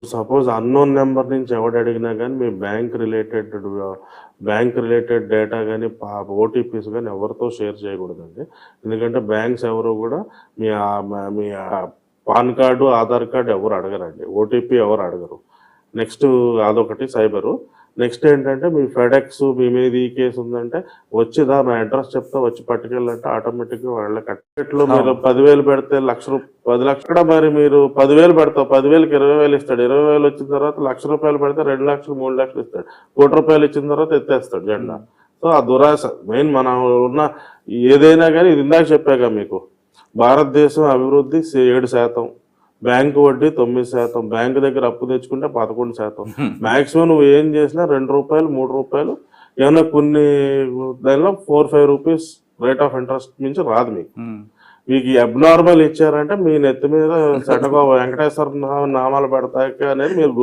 Suppose unknown number నుంచి ఎవడు అడిగినా కానీ మీ బ్యాంక్ రిలేటెడ్ డేటా కానీ ఓటీపీస్ కానీ ఎవరితో షేర్ చేయకూడదండి. ఎందుకంటే బ్యాంక్స్ ఎవరు కూడా మీ పాన్ కార్డు, ఆధార్ కార్డు ఎవరు అడగరండి, ఓటీపీ ఎవరు అడగరు. నెక్స్ట్ అదొకటి సైబరు. నెక్స్ట్ ఏంటంటే మీ ఫెడెక్స్ మీ మీద ఈ కేసు ఉందంటే వచ్చిదా నా అడ్రస్ చెప్తా వచ్చి పట్టుకెళ్ళంటే ఆటోమేటిక్గా వాళ్ళ కట్టెట్లో మీరు 10,000 పెడితే 10 లక్షలు మరి మీరు 10,000 పెడతావు, 10,000కి 20,000 ఇస్తాడు. 20,000 వచ్చిన తర్వాత ₹1,00,000 పెడితే 2 లక్షలు 3 లక్షలు ఇస్తాడు. ₹1,00,000 ఇచ్చిన తర్వాత ఎత్తేస్తాడు జెండా. సో ఆ దురాశ మెయిన్ మన ఉన్న ఏదైనా కానీ ఇది ఇందాక చెప్పాక మీకు భారతదేశం అభివృద్ధి 7%, బ్యాంకు వడ్డీ 9%, బ్యాంకు దగ్గర అప్పు తెచ్చుకుంటే 11%. మాక్సిమం నువ్వు ఏం చేసినా ₹2, ₹3 ఏమైనా కొన్ని దానిలో 4-5 రూపీస్ రేట్ ఆఫ్ ఇంట్రెస్ట్ మించి రాదు మీకు అబ్నార్మల్ ఇచ్చారంటే మీ నెత్తి మీద వెంకటేశ్వర నామాలు పెడతాయి అనేది మీరు